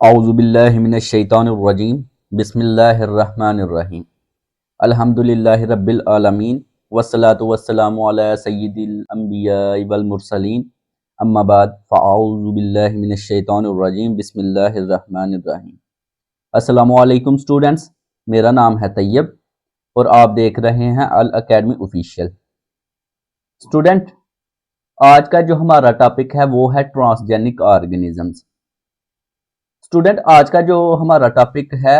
औज़ुबिल्लाहिमिनश्शैतानिर्रजीम बिस्मिल्लाहिर्रहमानिर्रहीम अल्हम्दुलिल्लाहि रब्बिल आलमीन वस्सलातु वस्सलामु अला सय्यिदिल अंबियाइ वल मुरसलीन अम्मा बाद फ़अऊज़ुबिल्लाहि मिनश्शैतानिर्रजीम बिस्मिल्लाहिर्रहमानिर्रहीम। अस्सलामु अलैकुम स्टूडेंट्स, मेरा नाम है तैयब और आप देख रहे हैं अल अकेडमी ऑफिशियल। स्टूडेंट, आज का जो हमारा टॉपिक है वो है ट्रांसजेनिक ऑर्गेनिजम्स। स्टूडेंट, आज का जो हमारा टॉपिक है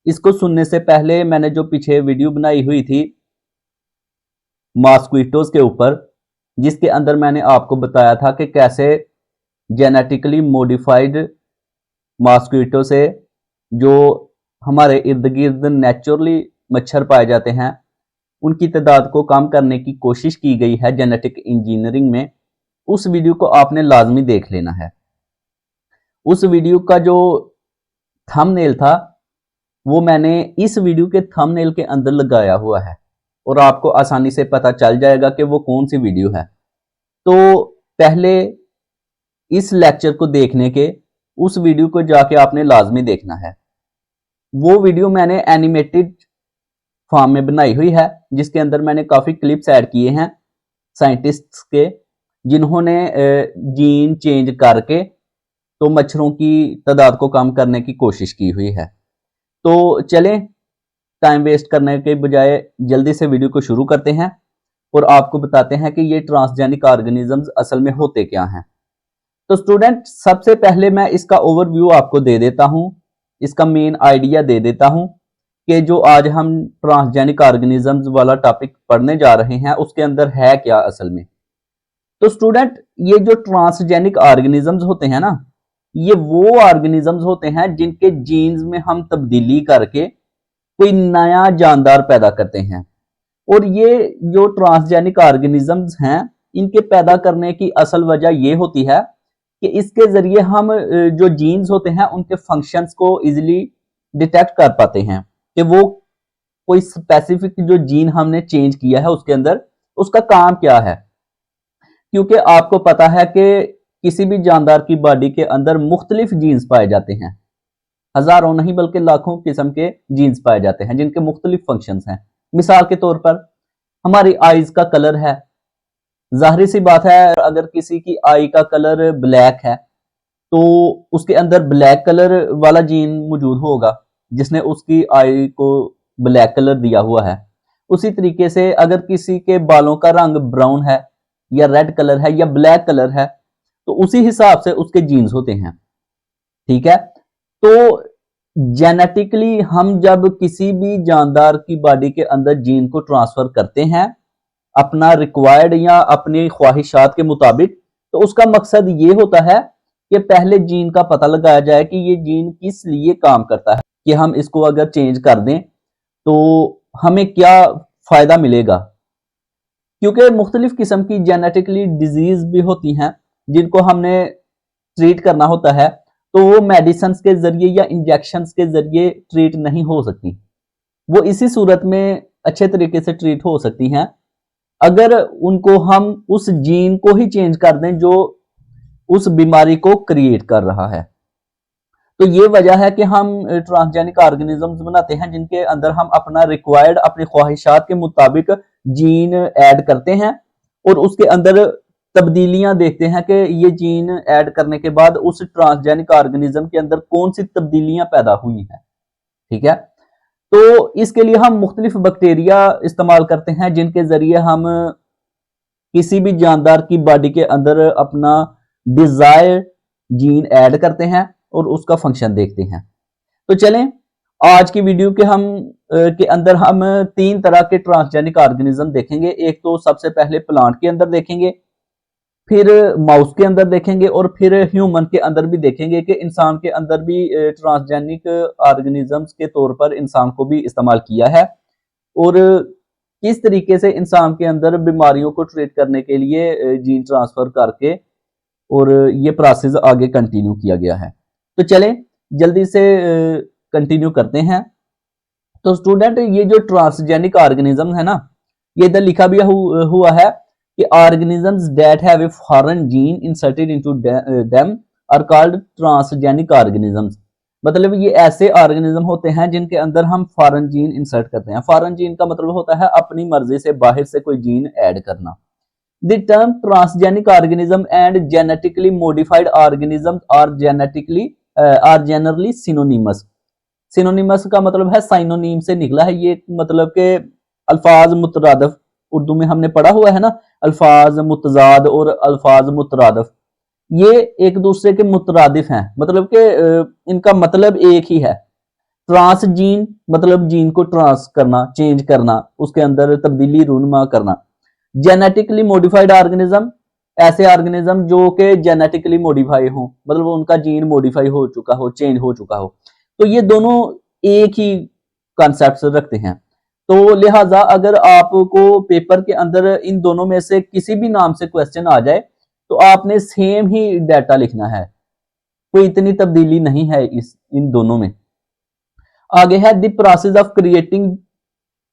इसको सुनने से पहले मैंने जो पीछे वीडियो बनाई हुई थी मॉस्क्विटोज के ऊपर, जिसके अंदर मैंने आपको बताया था कि कैसे जेनेटिकली मॉडिफाइड मॉस्क्विटो से जो हमारे इर्द गिर्द नेचुरली मच्छर पाए जाते हैं उनकी तादाद को कम करने की कोशिश की गई है जेनेटिक इंजीनियरिंग में। उस वीडियो को आपने लाजमी देख लेना है। उस वीडियो का जो थंबनेल था वो मैंने इस वीडियो के थंबनेल के अंदर लगाया हुआ है और आपको आसानी से पता चल जाएगा कि वो कौन सी वीडियो है। तो पहले इस लेक्चर को देखने के उस वीडियो को जाके आपने लाजमी देखना है। वो वीडियो मैंने एनिमेटेड फॉर्म में बनाई हुई है, जिसके अंदर मैंने काफ़ी क्लिप्स ऐड किए हैं साइंटिस्ट्स के, जिन्होंने जीन चेंज करके तो मच्छरों की तादाद को कम करने की कोशिश की हुई है। तो चलें, टाइम वेस्ट करने के बजाय जल्दी से वीडियो को शुरू करते हैं और आपको बताते हैं कि ये ट्रांसजेनिक ऑर्गेनिजम्स असल में होते क्या हैं। तो स्टूडेंट, सबसे पहले मैं इसका ओवरव्यू आपको दे देता हूं, इसका मेन आइडिया दे देता हूं कि जो आज हम ट्रांसजेनिक ऑर्गेनिजम्स वाला टॉपिक पढ़ने जा रहे हैं उसके अंदर है क्या असल में। तो स्टूडेंट, ये जो ट्रांसजेनिक ऑर्गेनिजम्स होते हैं ना, ये वो ऑर्गेनिजम्स होते हैं जिनके जीन्स में हम तब्दीली करके कोई नया जानदार पैदा करते हैं। और ये जो ट्रांसजेनिक ऑर्गेनिजम्स हैं इनके पैदा करने की असल वजह ये होती है कि इसके जरिए हम जो जीन्स होते हैं उनके फंक्शंस को इजीली डिटेक्ट कर पाते हैं कि वो कोई स्पेसिफिक जो जीन हमने चेंज किया है उसके अंदर उसका काम क्या है। क्योंकि आपको पता है कि किसी भी जानदार की बॉडी के अंदर मुख्तलिफ जीन्स पाए जाते हैं, हजारों नहीं बल्कि लाखों किस्म के जीन्स पाए जाते हैं जिनके मुख्तलिफ फंक्शंस हैं। मिसाल के तौर पर हमारी आईज का कलर है, जाहिर सी बात है अगर किसी की आई का कलर ब्लैक है तो उसके अंदर ब्लैक कलर वाला जीन मौजूद होगा जिसने उसकी आई को ब्लैक कलर दिया हुआ है। उसी तरीके से अगर किसी के बालों का रंग ब्राउन है या रेड कलर है या ब्लैक कलर है तो उसी हिसाब से उसके जीन्स होते हैं। ठीक है, तो जेनेटिकली हम जब किसी भी जानदार की बॉडी के अंदर जीन को ट्रांसफर करते हैं अपना रिक्वायर्ड या अपनी ख्वाहिशात के मुताबिक, तो उसका मकसद ये होता है कि पहले जीन का पता लगाया जाए कि ये जीन किस लिए काम करता है, कि हम इसको अगर चेंज कर दें तो हमें क्या फायदा मिलेगा। क्योंकि मुख्तलिफ किस्म की जेनेटिकली डिजीज भी होती हैं जिनको हमने ट्रीट करना होता है, तो वो मेडिसिन के जरिए या इंजेक्शंस के जरिए ट्रीट नहीं हो सकती। वो इसी सूरत में अच्छे तरीके से ट्रीट हो सकती हैं अगर उनको हम उस जीन को ही चेंज कर दें जो उस बीमारी को क्रिएट कर रहा है। तो ये वजह है कि हम ट्रांसजेनिक ऑर्गेनिजम्स बनाते हैं जिनके अंदर हम अपना रिक्वायर्ड अपनी ख्वाहिशात के मुताबिक जीन ऐड करते हैं और उसके अंदर तब्दीलियां देखते हैं कि ये जीन ऐड करने के बाद उस ट्रांसजेनिक ऑर्गेनिज्म के अंदर कौन सी तब्दीलियां पैदा हुई हैं। ठीक है, तो इसके लिए हम मुख्तलिफ बैक्टीरिया इस्तेमाल करते हैं जिनके जरिए हम किसी भी जानदार की बॉडी के अंदर अपना डिजायर जीन ऐड करते हैं और उसका फंक्शन देखते हैं। तो चलें, आज की वीडियो के अंदर हम तीन तरह के ट्रांसजेनिक ऑर्गेनिज्म देखेंगे। एक तो सबसे पहले प्लांट के अंदर देखेंगे, फिर माउस के अंदर देखेंगे और फिर ह्यूमन के अंदर भी देखेंगे कि इंसान के अंदर भी ट्रांसजेनिक ऑर्गेनिजम्स के तौर पर इंसान को भी इस्तेमाल किया है और किस तरीके से इंसान के अंदर बीमारियों को ट्रीट करने के लिए जीन ट्रांसफर करके और ये प्रोसेस आगे कंटिन्यू किया गया है। तो चलें जल्दी से कंटिन्यू करते हैं। तो स्टूडेंट, ये जो ट्रांसजेनिक ऑर्गेनिज्म है ना, ये इधर लिखा भी हुआ है कि organisms that have a foreign gene inserted into them are called transgenic organisms. मतलब ये ऐसे ऑर्गेनिज्म होते हैं जिनके अंदर हम फॉरेन जीन इंसर्ट करते हैं। फॉरेन जीन का मतलब होता है अपनी मर्जी से बाहर से कोई जीन ऐड करना। The term transgenic organism and genetically modified organism are generally synonymous. Synonymous का मतलब है साइनोनीम से निकला है ये, मतलब के अल्फाज मुतरादफ, उर्दू में हमने पढ़ा हुआ है ना, अल्फाज मुतजाद और अल्फाज मुतरादफ, ये एक दूसरे के मुतरादिफ हैं, मतलब के इनका मतलब एक ही है। ट्रांस जीन मतलब जीन को ट्रांस करना, चेंज करना, उसके अंदर तब्दीली रूनुमा करना। जेनेटिकली मॉडिफाइड ऑर्गेनिज्म ऐसे ऑर्गेनिज्म जो कि जेनेटिकली मॉडिफाई हो, मतलब उनका जीन मॉडिफाई हो चुका हो, चेंज हो चुका हो। तो ये दोनों एक ही कॉन्सेप्ट रखते हैं। तो लिहाजा अगर आपको पेपर के अंदर इन दोनों में से किसी भी नाम से क्वेश्चन आ जाए तो आपने सेम ही डाटा लिखना है, कोई इतनी तब्दीली नहीं है इन दोनों में। आगे है the process of creating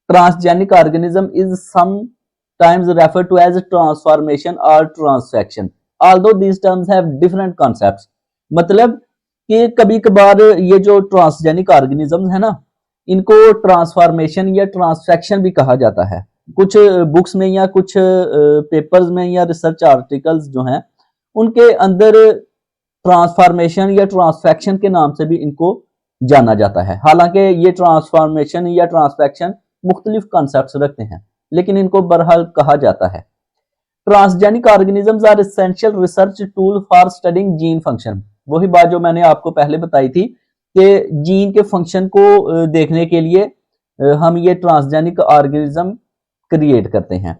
transgenic organism is sometimes referred to as transformation और transfection, although these terms have different concepts. मतलब कि कभी कभार ये जो ट्रांसजेनिक ऑर्गेनिज्म है ना, इनको ट्रांसफॉर्मेशन या ट्रांसफेक्शन भी कहा जाता है। कुछ बुक्स में या कुछ पेपर्स में या रिसर्च आर्टिकल्स जो हैं उनके अंदर ट्रांसफॉर्मेशन या ट्रांसफेक्शन के नाम से भी इनको जाना जाता है। हालांकि ये ट्रांसफॉर्मेशन या ट्रांसफेक्शन मुख्तलिफ कॉन्सेप्ट्स रखते हैं, लेकिन इनको बहरहाल कहा जाता है। Transgenic organisms are essential research tool for studying gene function. वही बात जो मैंने आपको पहले बताई थी कि जीन के फंक्शन को देखने के लिए हम ये ट्रांसजेनिक ऑर्गेनिज्म क्रिएट करते हैं।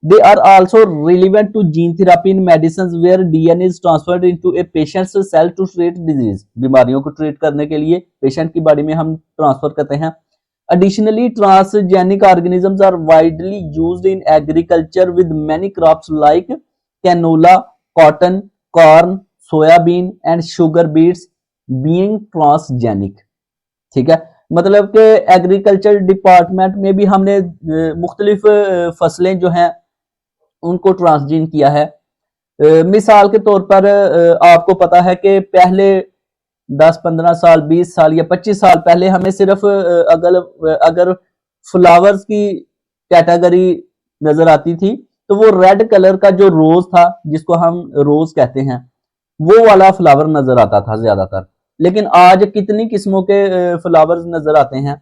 They are also relevant to gene therapy in medicine where DNA is transferred into a patient's cell to treat disease. बीमारियों को ट्रीट करने के लिए पेशेंट की बॉडी में हम ट्रांसफर करते हैं। Additionally, transgenic organisms are widely used in agriculture with many crops like canola, cotton, corn, soyabean and sugar beets being transgenic। ठीक है, मतलब कि एग्रीकल्चर डिपार्टमेंट में भी हमने मुख्तलिफ फसलें जो हैं उनको ट्रांसजीन किया है। मिसाल के तौर पर आपको पता है कि पहले 10-15 साल, 20 साल या 25 साल पहले हमें सिर्फ अगर फ्लावर्स की कैटेगरी नजर आती थी तो वो रेड कलर का जो रोज था, जिसको हम रोज कहते हैं, वो वाला फ्लावर नजर आता था ज्यादातर। लेकिन आज कितनी किस्मों के फ्लावर्स नजर आते हैं,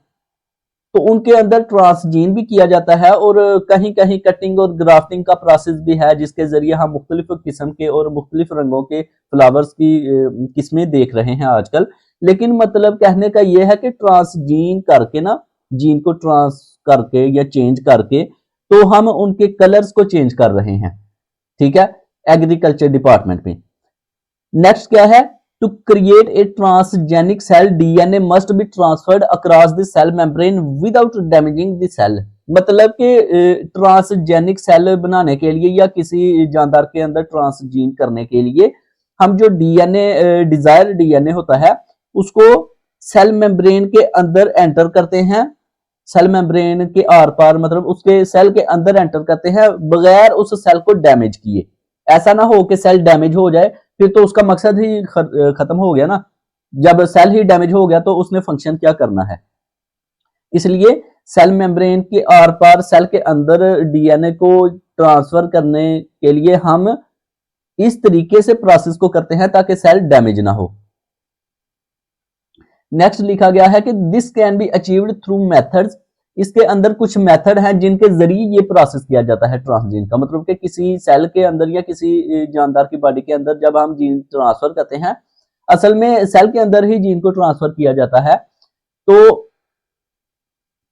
तो उनके अंदर ट्रांसजीन भी किया जाता है और कहीं कहीं कटिंग और ग्राफ्टिंग का प्रोसेस भी है, जिसके जरिए हम मुख्तलिफ किस्म के और मुख्तलिफ रंगों के फ्लावर्स की किस्में देख रहे हैं आजकल। लेकिन मतलब कहने का यह है कि ट्रांसजीन करके ना, जीन को ट्रांस करके या चेंज करके, तो हम उनके कलर्स को चेंज कर रहे हैं। ठीक है, एग्रीकल्चर डिपार्टमेंट में। नेक्स्ट क्या है, to create a transgenic cell DNA must be transferred across the cell membrane without damaging the cell। मतलब कि ट्रांसजेनिक सेल बनाने के लिए या किसी जानदार के अंदर ट्रांसजीन करने के लिए हम जो डीएनए डिजायर डीएनए होता है उसको सेल मेम्ब्रेन के अंदर एंटर करते हैं। सेल मेम्ब्रेन के आर पार, मतलब उसके सेल के अंदर एंटर करते हैं बगैर उस सेल को डैमेज किए। ऐसा ना हो कि सेल डैमेज हो जाए, फिर तो उसका मकसद ही खत्म हो गया ना। जब सेल ही डैमेज हो गया तो उसने फंक्शन क्या करना है। इसलिए सेल मेम्ब्रेन के आर पार सेल के अंदर डीएनए को ट्रांसफर करने के लिए हम इस तरीके से प्रोसेस को करते हैं ताकि सेल डैमेज ना हो। नेक्स्ट लिखा गया है कि this can be achieved through methods. इसके अंदर कुछ मेथड हैं जिनके जरिए ये प्रोसेस किया जाता है ट्रांसजीन का। मतलब कि किसी सेल के अंदर या किसी जानदार की बॉडी के अंदर जब हम जीन ट्रांसफर करते हैं, असल में सेल के अंदर ही जीन को ट्रांसफर किया जाता है। तो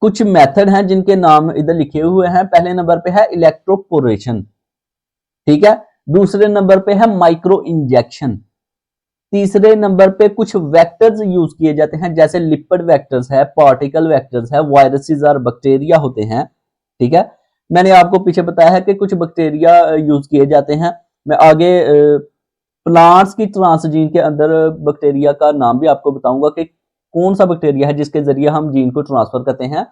कुछ मेथड हैं जिनके नाम इधर लिखे हुए हैं। पहले नंबर पे है इलेक्ट्रोपोरेशन, ठीक है। दूसरे नंबर पे है माइक्रो इंजेक्शन। तीसरे नंबर पे कुछ वेक्टर्स यूज किए जाते हैं, जैसे लिपिड वेक्टर्स है, पार्टिकल वेक्टर्स है, वायरसेस और बैक्टीरिया होते हैं। ठीक है, मैंने आपको पीछे बताया है कि कुछ बैक्टीरिया यूज किए जाते हैं। मैं आगे प्लांट्स की ट्रांसजीन के अंदर बैक्टीरिया का नाम भी आपको बताऊंगा कि कौन सा बैक्टीरिया है जिसके जरिए हम जीन को ट्रांसफर करते हैं।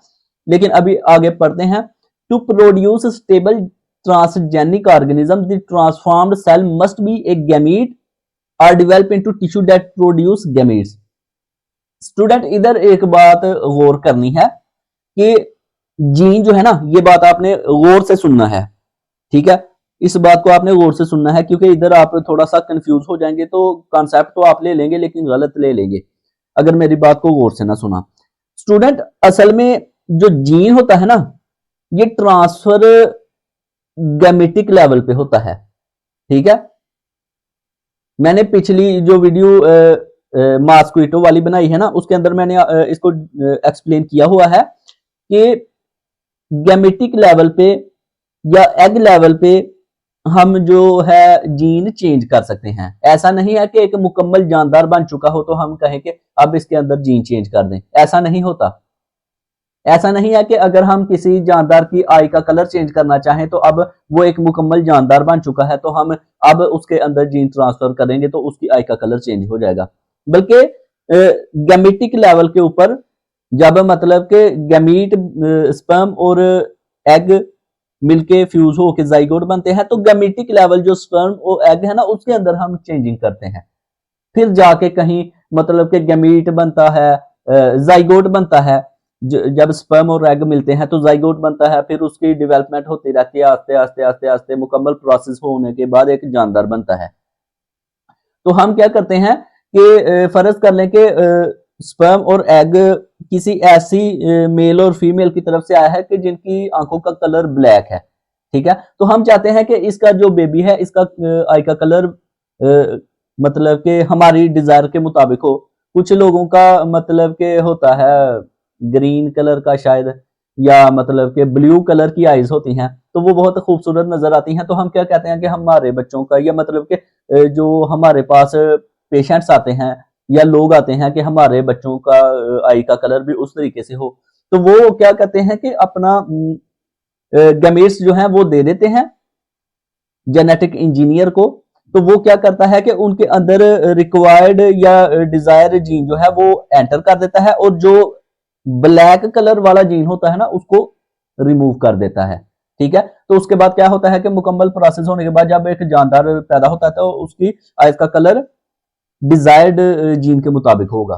लेकिन अभी आगे पढ़ते हैं। To produce stable transgenic organism the transformed cell must be a gamete or develop into tissue that produce gametes. Student इधर एक बात गौर करनी है कि जीन जो है ना, ये बात आपने गौर से सुनना है, ठीक है। इस बात को आपने गौर से सुनना है, क्योंकि इधर आप थोड़ा सा कंफ्यूज हो जाएंगे, तो कॉन्सेप्ट तो आप ले लेंगे लेकिन गलत ले लेंगे अगर मेरी बात को गौर से ना सुना। स्टूडेंट असल में जो जीन होता है ना, ये ट्रांसफर गैमेटिक लेवल पे होता है, ठीक है। मैंने पिछली जो वीडियो मॉस्क्विटो वाली बनाई है ना, उसके अंदर मैंने इसको एक्सप्लेन किया हुआ है कि गैमेटिक लेवल पे या एग लेवल पे हम जो है जीन चेंज कर सकते हैं। ऐसा नहीं है कि एक मुकम्मल जानदार बन चुका हो तो हम कहें कि अब इसके अंदर जीन चेंज कर दें, ऐसा नहीं होता। ऐसा नहीं है कि अगर हम किसी जानदार की आई का कलर चेंज करना चाहें तो अब वो एक मुकम्मल जानदार बन चुका है तो हम अब उसके अंदर जीन ट्रांसफर करेंगे तो उसकी आई का कलर चेंज हो जाएगा। बल्कि गैमेटिक लेवल के ऊपर जब मतलब कि गैमीट स्पर्म और एग मिलके फ्यूज होके जाइगोट बनते हैं, तो गैमेटिक लेवल जो स्पर्म और एग है ना, उसके अंदर हम चेंजिंग करते हैं। फिर जाके कहीं मतलब कि गैमीट बनता है, जाइगोट बनता है। जब स्पर्म और एग मिलते हैं तो जाइगोट बनता है, फिर उसकी डेवलपमेंट होती रहती है, आस्ते आस्ते आस्ते आस्ते मुकम्मल प्रोसेस होने के बाद एक जानदार बनता है। तो हम क्या करते हैं कि फर्ज कर लें कि स्पर्म और एग किसी ऐसी मेल और फीमेल की तरफ से आया है कि जिनकी आंखों का कलर ब्लैक है, ठीक है। तो हम चाहते हैं कि इसका जो बेबी है इसका आई का कलर मतलब कि हमारी डिजायर के मुताबिक हो। कुछ लोगों का मतलब कि होता है ग्रीन कलर का शायद, या मतलब कि ब्लू कलर की आईज होती हैं, तो वो बहुत खूबसूरत नजर आती हैं। तो हम क्या कहते हैं कि हमारे बच्चों का, या मतलब कि जो हमारे पास पेशेंट्स आते हैं या लोग आते हैं कि हमारे बच्चों का आई का कलर भी उस तरीके से हो, तो वो क्या करते हैं कि अपना गैमेट्स जो है वो दे देते हैं जेनेटिक इंजीनियर को। तो वो क्या करता है कि उनके अंदर रिक्वायर्ड या डिजायर जीन जो है वो एंटर कर देता है, और जो ब्लैक कलर वाला जीन होता है ना उसको रिमूव कर देता है, ठीक है। तो उसके बाद क्या होता है कि मुकम्मल प्रोसेस होने के बाद जब एक जानदार पैदा होता है तो उसकी आइज का कलर डिजायर्ड जीन के मुताबिक होगा,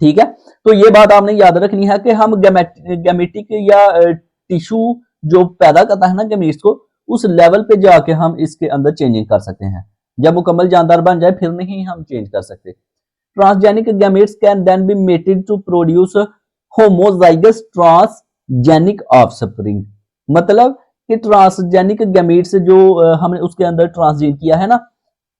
ठीक है। तो ये बात आपने याद रखनी है कि हम गैमेटिक या टिश्यू जो पैदा करता है ना गैमीट्स को, उस लेवल पे जाके हम इसके अंदर चेंजिंग कर सकते हैं। जब मुकम्मल जानदार बन जाए फिर नहीं हम चेंज कर सकते। Transgenic gametes can then be mated to produce homozygous transgenic offspring. मतलब कि ट्रांसजेनिक गैमेट्स जो हमने उसके अंदर ट्रांसजीन किया है ना,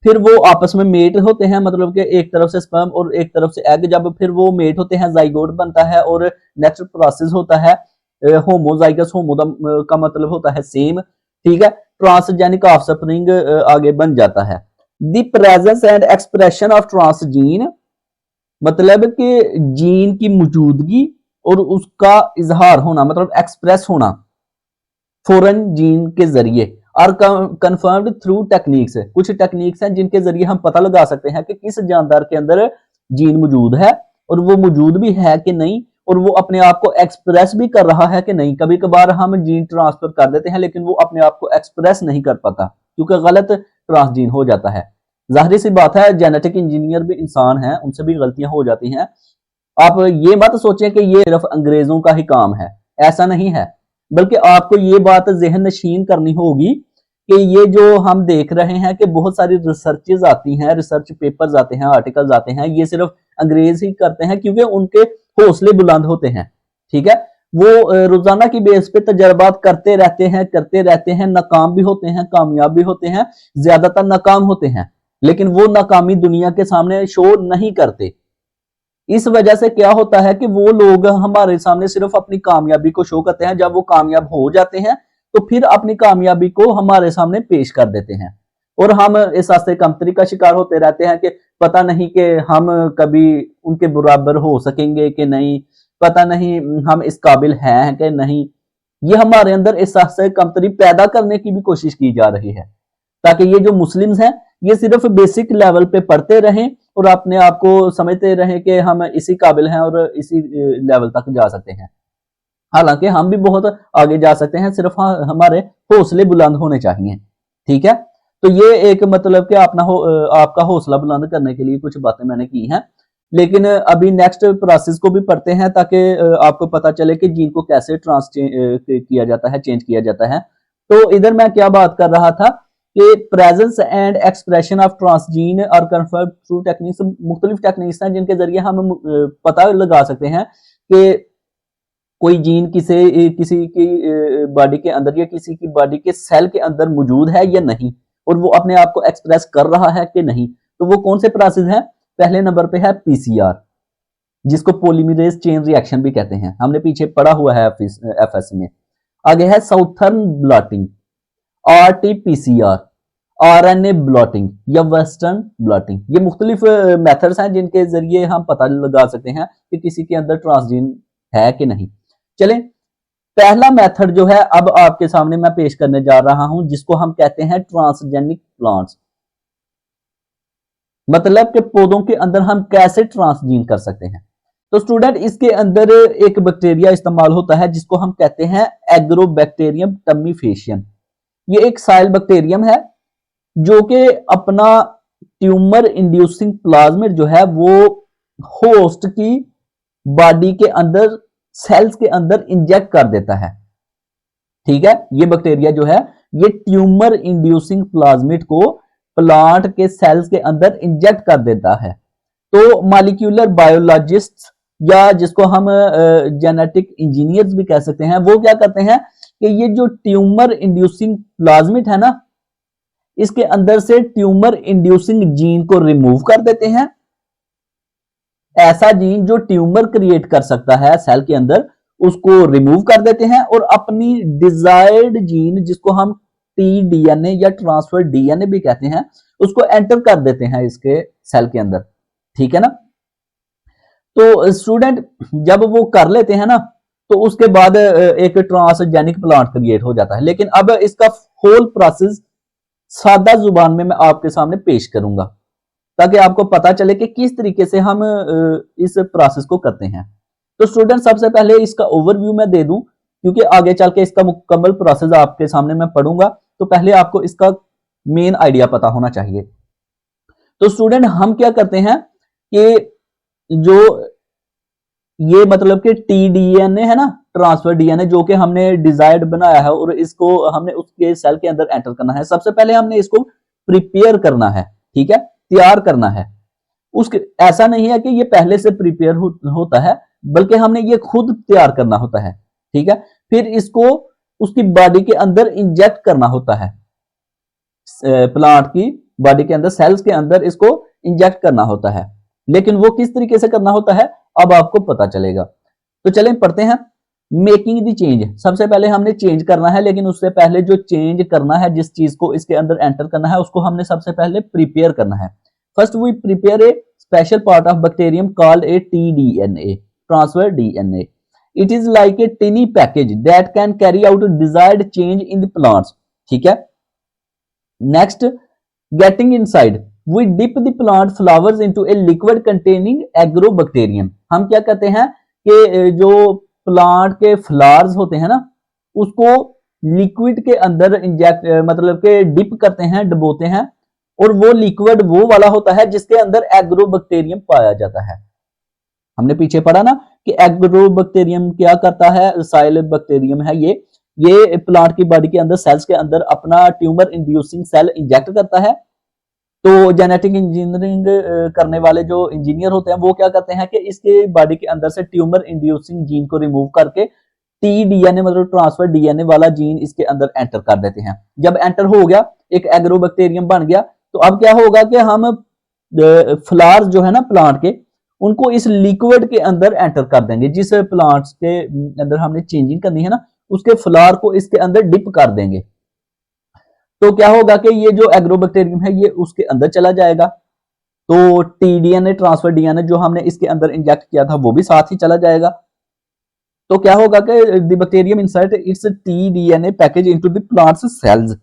फिर वो आपस में मेट होते हैं, मतलब कि एक तरफ से स्पर्म और एक तरफ से एग, जब फिर वो मेट होते हैं जाइगोट बनता है और नेक्स्ट प्रोसेस होता है होमोजाइगस। होमो का मतलब होता है सेम, ठीक है। ट्रांसजेनिक ऑफस्प्रिंग आगे बन जाता है। The presence and expression of transgene, मतलब कि जीन की मौजूदगी और उसका इजहार होना, मतलब एक्सप्रेस होना फॉरेन जीन के जरिए, और कंफर्म्ड थ्रू टेक्निक्स। कुछ टेक्निक्स हैं जिनके जरिए हम पता लगा सकते हैं कि किस जानदार के अंदर जीन मौजूद है और वो मौजूद भी है कि नहीं, और वो अपने आप को एक्सप्रेस भी कर रहा है कि नहीं। कभी कभार हम जीन ट्रांसफर कर देते हैं लेकिन वो अपने आप को एक्सप्रेस नहीं कर पाता क्योंकि गलत ट्रांसजीन हो जाता है। जाहिर सी बात है जेनेटिक इंजीनियर भी इंसान हैं, उनसे भी गलतियां हो जाती हैं। आप ये मत सोचें कि ये सिर्फ अंग्रेजों का ही काम है, ऐसा नहीं है। बल्कि आपको ये बात ज़हन नशीन करनी होगी कि ये जो हम देख रहे हैं कि बहुत सारी रिसर्चेज आती हैं, रिसर्च पेपर्स आते हैं, आर्टिकल्स आते हैं, ये सिर्फ अंग्रेज ही करते हैं क्योंकि उनके हौसले बुलंद होते हैं, ठीक है। वो रोजाना की बेस पे तजर्बात करते रहते हैं, नाकाम भी होते हैं, कामयाब भी होते हैं, ज्यादातर नाकाम होते हैं, लेकिन वो नाकामी दुनिया के सामने शो नहीं करते। इस वजह से क्या होता है कि वो लोग हमारे सामने सिर्फ अपनी कामयाबी को शो करते हैं। जब वो कामयाब हो जाते हैं तो फिर अपनी कामयाबी को हमारे सामने पेश कर देते हैं, और हम इस आस्ते कमतरी का शिकार होते रहते हैं कि पता नहीं कि हम कभी उनके बराबर हो सकेंगे कि नहीं, पता नहीं हम इस काबिल हैं कि नहीं। ये हमारे अंदर इस आस्ते कमतरी पैदा करने की भी कोशिश की जा रही है ताकि ये जो मुस्लिम्स हैं ये सिर्फ बेसिक लेवल पे पढ़ते रहें और अपने आप को समझते रहें कि हम इसी काबिल हैं और इसी लेवल तक जा सकते हैं। हालांकि हम भी बहुत आगे जा सकते हैं, सिर्फ हमारे हौसले बुलंद होने चाहिए, ठीक है। तो ये एक मतलब कि आपका हौसला बुलंद करने के लिए कुछ बातें मैंने की हैं। लेकिन अभी नेक्स्ट प्रोसेस को भी पढ़ते हैं ताकि आपको पता चले कि जीन को कैसे किया जाता है, चेंज किया जाता है। तो इधर मैं क्या बात कर रहा था कि presence and expression of transgene और कन्फर्म थ्रू टेक्निक्स, मुख्तलिफ टेक्निक्स हैं जिनके जरिए हम पता लगा सकते हैं कि कोई जीन किसी की बॉडी के अंदर या किसी की बॉडी के सेल के अंदर मौजूद है या नहीं, और वो अपने आप को एक्सप्रेस कर रहा है कि नहीं। तो वो कौन से प्रोसेस हैं? पहले नंबर पे है पीसीआर, जिसको पॉलीमरेज चेन रिएक्शन भी कहते हैं, हमने पीछे पढ़ा हुआ है एफएस में। आगे है southern blotting, RTPCR, RNA blotting या वेस्टर्न ब्लॉटिंग। ये मुख्तलिफ मेथड्स हैं जिनके जरिए हम पता लगा सकते हैं कि किसी के अंदर ट्रांसजीन है कि नहीं। चलें, पहला मेथड जो है अब आपके सामने मैं पेश करने जा रहा हूं, जिसको हम कहते हैं ट्रांसजेनिक प्लांट्स। मतलब कि पौधों के अंदर हम कैसे ट्रांसजीन कर सकते हैं। तो स्टूडेंट, इसके अंदर एक बैक्टीरिया इस्तेमाल होता है जिसको हम कहते हैं एग्रोबैक्टीरियम टमीफेशियन। ये एक साइल बैक्टीरियम है जो कि अपना ट्यूमर इंड्यूसिंग प्लाज्मिड जो है वो होस्ट की बॉडी के अंदर, सेल्स के अंदर इंजेक्ट कर देता है। ठीक है, ये बैक्टीरिया जो है ये ट्यूमर इंड्यूसिंग प्लाज्मिड को प्लांट के सेल्स के अंदर इंजेक्ट कर देता है। तो मॉलिक्यूलर बायोलॉजिस्ट या जिसको हम जेनेटिक इंजीनियर्स भी कह सकते हैं, वो क्या करते हैं कि ये जो ट्यूमर इंड्यूसिंग प्लाज्मिड है ना, इसके अंदर से ट्यूमर इंड्यूसिंग जीन को रिमूव कर देते हैं। ऐसा जीन जो ट्यूमर क्रिएट कर सकता है सेल के अंदर, उसको रिमूव कर देते हैं और अपनी डिजायर्ड जीन, जिसको हम टीडीएनए या ट्रांसफर डीएनए भी कहते हैं, उसको एंटर कर देते हैं इसके सेल के अंदर। ठीक है ना। तो स्टूडेंट, जब वो कर लेते हैं ना, तो उसके बाद एक ट्रांसजेनिक प्लांट क्रिएट हो जाता है। लेकिन अब इसका होल प्रोसेस सादा जुबान में मैं आपके सामने पेश करूंगा ताकि आपको पता चले कि किस तरीके से हम इस प्रोसेस को करते हैं। तो स्टूडेंट, सबसे पहले इसका ओवरव्यू मैं दे दूं, क्योंकि आगे चल के इसका मुकम्मल प्रोसेस आपके सामने मैं पढ़ूंगा, तो पहले आपको इसका मेन आइडिया पता होना चाहिए। तो स्टूडेंट, हम क्या करते हैं कि जो ये मतलब कि टीडीएनए है ना, ट्रांसफर डीएनए, जो कि हमने डिजायर्ड बनाया है और इसको हमने उसके सेल के अंदर एंटर करना है। सबसे पहले हमने इसको प्रिपेयर करना है। ठीक है, तैयार करना है। उसके ऐसा नहीं है कि ये पहले से प्रिपेयर होता है, बल्कि हमने ये खुद तैयार करना होता है। ठीक है, फिर इसको उसकी बॉडी के अंदर इंजेक्ट करना होता है, प्लांट की बॉडी के अंदर, सेल्स के अंदर इसको इंजेक्ट करना होता है। लेकिन वो किस तरीके से करना होता है अब आपको पता चलेगा। तो चलें पढ़ते हैं। मेकिंग द चेंज, सबसे पहले हमने चेंज करना है, लेकिन उससे पहले जो चेंज करना है, जिस चीज को इसके अंदर एंटर करना है, उसको हमने सबसे पहले प्रिपेयर करना है। First we prepare a special part of bacterium called a TDNA, transfer DNA. It is like a tiny package that can carry out desired change in the plants. ठीक है। Next, getting inside, we dip the plant flowers into a liquid containing agrobacterium। हम क्या करते हैं कि जो plant के flowers होते हैं ना, उसको लिक्विड के अंदर इंजेक्ट मतलब के डिप करते हैं, डुबोते हैं, और वो लिक्विड वो वाला होता है जिसके अंदर एग्रोबैक्टीरियम पाया जाता है। हमने पीछे पढ़ा ना कि एग्रोबैक्टीरियम क्या करता है, साइल बैक्टीरियम है ये प्लांट की बॉडी के अंदर, सेल्स के अंदर अपना ट्यूमर इंड्यूसिंग सेल इंजेक्ट करता है। तो जेनेटिक इंजीनियरिंग करने वाले जो इंजीनियर होते हैं, वो क्या करते हैं कि इसके बॉडी के अंदर से ट्यूमर इंड्यूसिंग जीन को रिमूव करके टीडीएनए मतलब ट्रांसफर डीएनए वाला जीन इसके अंदर एंटर कर देते हैं। जब एंटर हो गया, एक एग्रोबैक्टीरियम बन गया, तो अब क्या होगा कि हम फ्लावर्स जो है ना प्लांट के, उनको इस लिक्विड के अंदर एंटर कर देंगे। जिस प्लांट्स के अंदर हमने चेंजिंग करनी है ना, उसके फ्लावर को इसके अंदर डिप कर देंगे। तो क्या होगा कि ये जो एग्रोबैक्टीरियम है ये उसके अंदर चला जाएगा। तो टीडीएनए ट्रांसफर डीएनए जो हमने इसके अंदर इंजेक्ट किया था वो भी साथ ही चला जाएगा। तो क्या होगा कि the bacterium insert its TDNA package into the plants cells,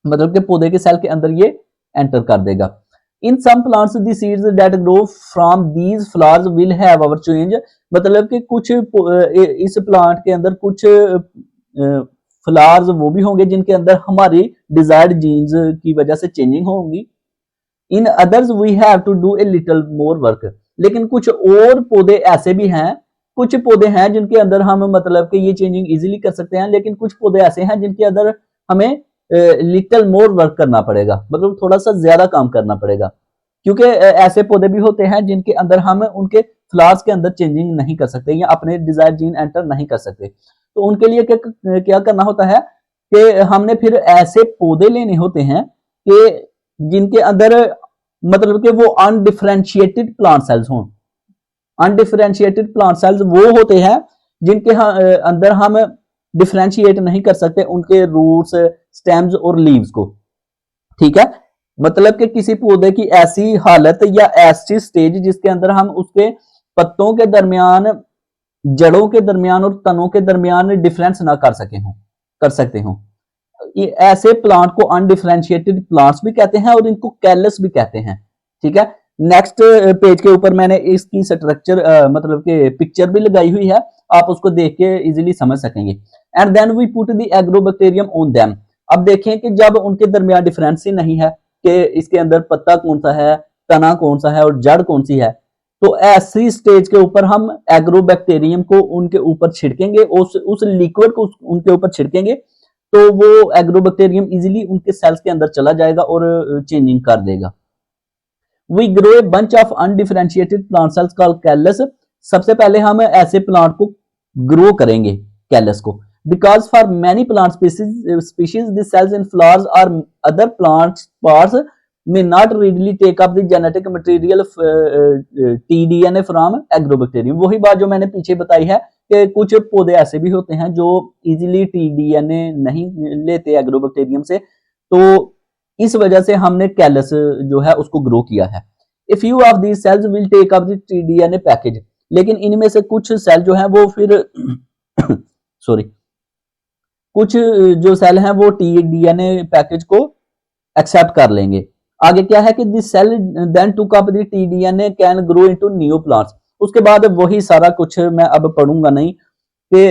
मतलब कि पौधे के सेल के अंदर ये एंटर कर देगा। इन some plants the seeds that grow from these flowers will have our change, मतलब कि कुछ इस प्लांट के अंदर कुछ फ्लावर्स वो भी होंगे जिनके अंदर हमारी डिजायर्ड जीन्स की वजह से चेंजिंग होंगी। In others we have to do a little more work. लेकिन कुछ और पौधे ऐसे भी हैं, कुछ पौधे हैं जिनके अंदर हम मतलब कि ये चेंजिंग इजीली कर सकते हैं, लेकिन कुछ पौधे ऐसे हैं जिनके अंदर हमें लिटिल मोर वर्क करना पड़ेगा, मतलब थोड़ा सा ज्यादा काम करना पड़ेगा, क्योंकि ऐसे पौधे भी होते हैं जिनके अंदर हम उनके फ्लावर्स के अंदर चेंजिंग नहीं कर सकते या अपने डिजायर जीन एंटर नहीं कर सकते। तो उनके लिए क्या करना होता है कि हमने फिर ऐसे पौधे लेने होते हैं कि जिनके अंदर मतलब कि वो अनडिफरेंशिएटेड प्लांट सेल्स हों। अनडिफरेंशिएटेड प्लांट सेल्स वो होते हैं जिनके अंदर हम डिफरेंशिएट नहीं कर सकते उनके रूट्स, स्टेम्स और लीव्स को। ठीक है, मतलब कि किसी पौधे की ऐसी हालत या ऐसी स्टेज जिसके अंदर हम उसके पत्तों के दरमियान, जड़ों के दरमियान और तनों के दरमियान डिफरेंस ना कर सकते हो। ऐसे प्लांट को अनडिफरेंशिएटेड प्लांट्स भी कहते हैं और इनको कैलस भी कहते हैं। ठीक है, नेक्स्ट पेज के ऊपर मैंने इसकी स्ट्रक्चर मतलब कि पिक्चर भी लगाई हुई है, आप उसको देख के इजीली समझ सकेंगे। And then we put the Agrobacterium on them. अब देखें कि जब उनके दरमियान डिफरेंस ही नहीं है कि इसके अंदर पत्ता कौन सा है, तना कौन सा है और जड़ कौन सी है, तो ऐसी स्टेज के ऊपर हम एग्रोबैक्टीरियम को उनके ऊपर छिड़केंगे, उस लिक्विड को उनके ऊपर छिड़केंगे, तो वो एग्रोबैक्टीरियम इजीली उनके सेल्स के अंदर चला जाएगा और चेंजिंग कर देगा। We grow a bunch of undifferentiated plant cells called callus. सबसे पहले हम ऐसे प्लांट को ग्रो करेंगे, कैलस को, because for many plant species the sales in flowers और other plant parts may not readily take up the genetic material TDNA from agrobacterium. वही बात जो मैंने पीछे बताई है कि कुछ पौधे ऐसे भी होते हैं जो इजीली TDNA नहीं लेते एग्रोबैक्टीरियम से, तो इस वजह से हमने कैलस जो है उसको ग्रो किया है। A few of these cells will take up the TDNA package. लेकिन इनमें से कुछ सेल जो है वो फिर सॉरी कुछ जो सेल हैं वो TDNA पैकेज को एक्सेप्ट कर लेंगे। आगे क्या है कि दिस सेल देन टूक up the TDNA can grow into new plants. उसके बाद वही सारा कुछ मैं अब पढ़ूंगा नहीं कि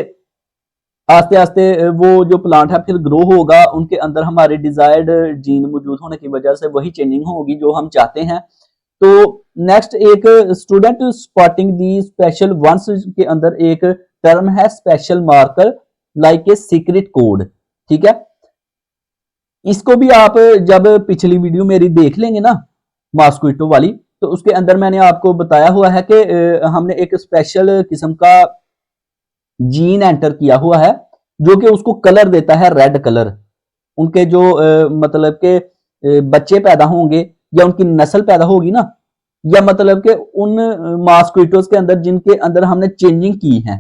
आस्ते आस्ते वो जो प्लांट है फिर ग्रो होगा, उनके अंदर हमारे डिजायर्ड जीन मौजूद होने की वजह से वही चेंजिंग होगी जो हम चाहते हैं। तो नेक्स्ट एक student spotting the special ones के अंदर एक टर्म है special marker like a secret code. ठीक है, इसको भी आप जब पिछली वीडियो मेरी देख लेंगे ना मॉस्क्विटो वाली, तो उसके अंदर मैंने आपको बताया हुआ है कि हमने एक स्पेशल किस्म का जीन एंटर किया हुआ है जो कि उसको कलर देता है रेड कलर। उनके जो मतलब के बच्चे पैदा होंगे या उनकी नस्ल पैदा होगी ना, या मतलब कि उन मॉस्क्विटोज के अंदर जिनके अंदर हमने चेंजिंग की है,